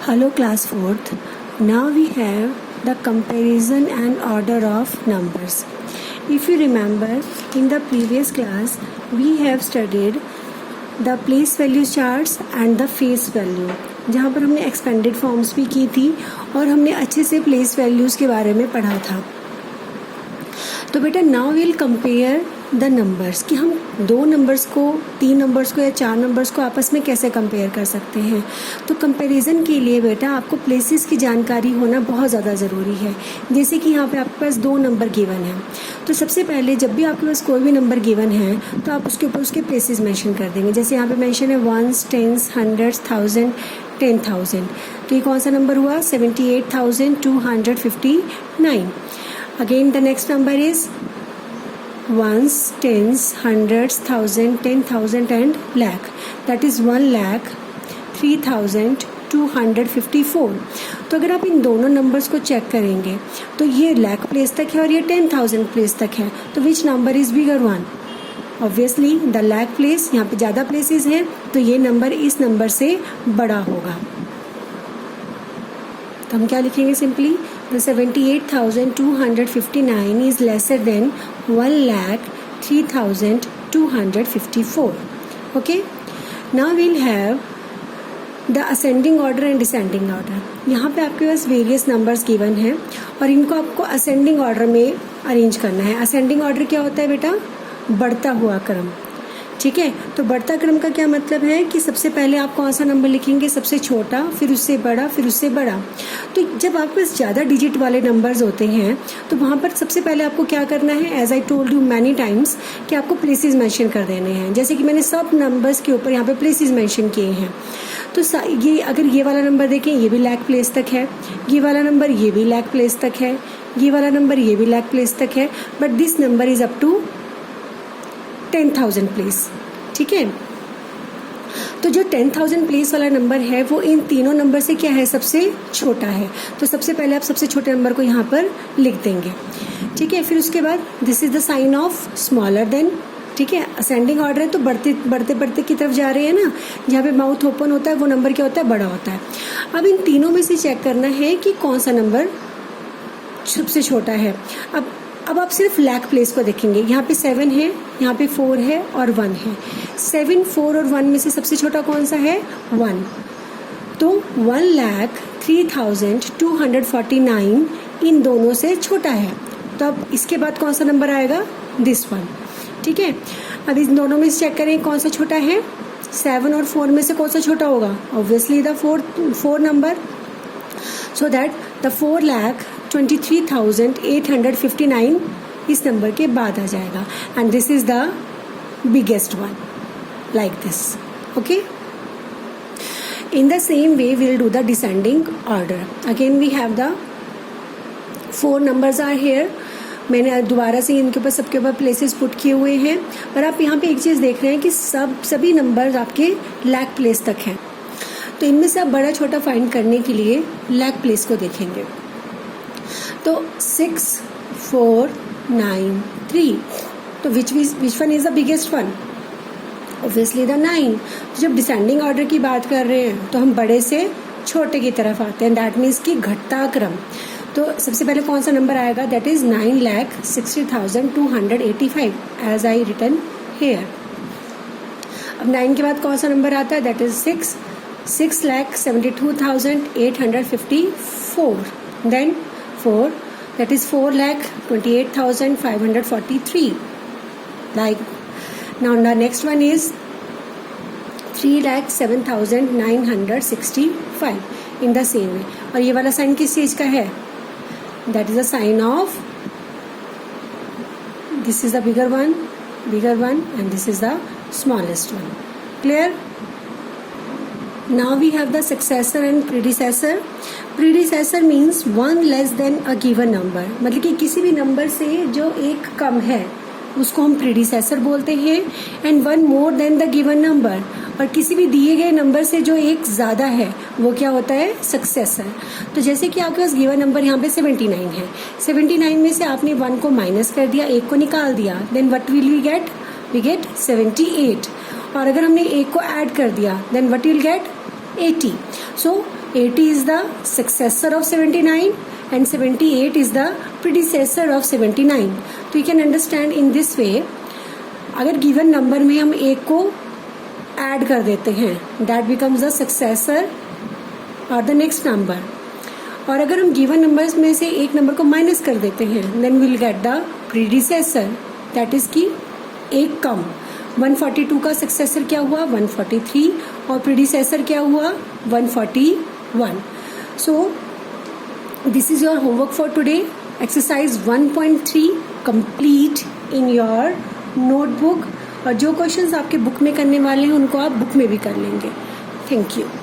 Hello class 4th. Now we have the comparison and order of numbers. If you remember, in the previous class we have studied the place value charts and the face value, जहाँ पर हमने expanded forms भी की थी और हमने अच्छे से प्लेस वैल्यूज़ के बारे में पढ़ा था. तो बेटा now will compare the numbers कि हम दो नंबर्स को, तीन नंबर्स को या चार नंबर्स को आपस में कैसे कंपेयर कर सकते हैं. तो कंपैरिजन के लिए बेटा आपको प्लेसेस की जानकारी होना बहुत ज़्यादा ज़रूरी है. जैसे कि यहाँ पे आपके पास दो नंबर गिवन है, तो सबसे पहले जब भी आपके पास कोई भी नंबर गिवन है तो आप उसके ऊपर उसके प्लेसेस मेंशन कर देंगे. जैसे यहाँ पे मेंशन है वंस, टेंस, हंड्रेड्स, 1000, 10,000. तो ये कौन सा नंबर हुआ? 78,259. Again the next number is ones, tens, hundreds, 1000, 10,000 and lakh. That is 1,03,254. तो अगर आप इन दोनों नंबर्स को चेक करेंगे तो ये lakh प्लेस तक है और ये 10,000 प्लेस तक है. तो which number is bigger one? Obviously the lakh place. यहाँ पे ज़्यादा प्लेसेस हैं तो ये नंबर इस नंबर से बड़ा होगा. तो हम क्या लिखेंगे? Simply the 78,259 is lesser than 1,03,254. Okay, now we'll have the ascending order and descending order. यहाँ पे आपके पास वेरियस नंबर्स गिवन हैं और इनको आपको असेंडिंग ऑर्डर में अरेंज करना है. असेंडिंग ऑर्डर क्या होता है बेटा? बढ़ता हुआ क्रम. ठीक है, तो बढ़ता क्रम का क्या मतलब है कि सबसे पहले आप कौन सा नंबर लिखेंगे? सबसे छोटा, फिर उससे बड़ा, फिर उससे बड़ा. तो जब आपके पास ज़्यादा डिजिट वाले नंबर्स होते हैं तो वहाँ पर सबसे पहले आपको क्या करना है? As I told you many times कि आपको प्लेसेस मेंशन कर देने हैं. जैसे कि मैंने सब नंबर्स के ऊपर यहाँ पे प्लेसेस मेंशन किए हैं. तो ये अगर ये वाला नंबर देखें, ये भी lakh प्लेस तक है. ये वाला नंबर ये भी lakh प्लेस तक है. ये वाला नंबर ये भी lakh प्लेस तक है. But this number is up to 10,000 place. ठीक है, तो जो 10,000 प्लेस वाला नंबर है वो इन तीनों नंबर से क्या है? सबसे छोटा है. तो सबसे पहले आप सबसे छोटे नंबर को यहाँ पर लिख देंगे. ठीक है, फिर उसके बाद this is the sign of smaller than. ठीक है, असेंडिंग ऑर्डर है तो बढ़ते बढ़ते बढ़ते की तरफ जा रहे हैं ना. जहाँ पे माउथ ओपन होता है वो नंबर क्या होता है? बड़ा होता है. अब इन तीनों में से चेक करना है कि कौन सा नंबर सबसे छोटा है. अब आप सिर्फ lakh प्लेस को देखेंगे. यहाँ पे 7 है, यहाँ पे 4 है और 1 है. 7, 4 और 1 में से सबसे छोटा कौन सा है? 1. तो 1,03,249 इन दोनों से छोटा है. तो अब इसके बाद कौन सा नंबर आएगा? This one. ठीक है, अब इन दोनों में से चेक करें कौन सा छोटा है. 7 और 4 में से कौन सा छोटा होगा? Obviously the 4 number. So that the 4,23,859 इस नंबर के बाद आ जाएगा. And this is the biggest one, like this. Okay, in the same way we'll do the descending order. Again we have the 4 numbers are here. मैंने दोबारा से इनके ऊपर सबके ऊपर प्लेसेस पुट किए हुए हैं. और आप यहाँ पे एक चीज़ देख रहे हैं कि सभी नंबर्स आपके lakh प्लेस तक हैं. तो इनमें से आप बड़ा छोटा फाइंड करने के लिए lakh प्लेस को देखेंगे. तो 6, 4, 9, 3. तो which one is the biggest one? Obviously the 9. तो जब डिसेंडिंग ऑर्डर की बात कर रहे हैं तो हम बड़े से छोटे की तरफ आते हैं. दैट मीन्स कि घटता क्रम. तो सबसे पहले कौन सा नंबर आएगा? That is 9,60,285 as I written here. अब 9 के बाद कौन सा नंबर आता है? That is 6,72,854. Then 4, that is 4,28,543. Like now the next one is 3,07,965 in the same way. और ये वाला साइन किस चीज का है? that is a sign of, this is the bigger one and this is the smallest one. Clear? Now we have the successor and predecessor. Predecessor means one less than a given number. मतलब कि किसी भी number से जो एक कम है उसको हम प्रीडिसेसर बोलते हैं. And one more than the given number. और किसी भी दिए गए नंबर से जो एक ज़्यादा है वो क्या होता है? सक्सेसर. तो जैसे कि आपके पास गिवन नंबर यहाँ पे 79 है. 79 में से आपने 1 को माइनस कर दिया, 1 को निकाल दिया. Then what will we get? We get 78. और अगर हमने 1 को ऐड कर दिया then what will get? 80. So 80 is the successor of 79 and 78 is the predecessor of 79. तो you can understand in this way, अगर गिवन नंबर में हम एक को ऐड कर देते हैं, that becomes the successor or the next number. और अगर हम गिवन नंबर्स में से एक नंबर को माइनस कर देते हैं, then we'll get the predecessor, that is कि एक कम. 142 का सक्सेसर क्या हुआ? 143. और प्रीडिसेसर क्या हुआ? 141. So this is your homework for today. Exercise 1.3 complete in your notebook. और जो क्वेश्चंस आपके बुक में करने वाले हैं उनको आप बुक में भी कर लेंगे. Thank you.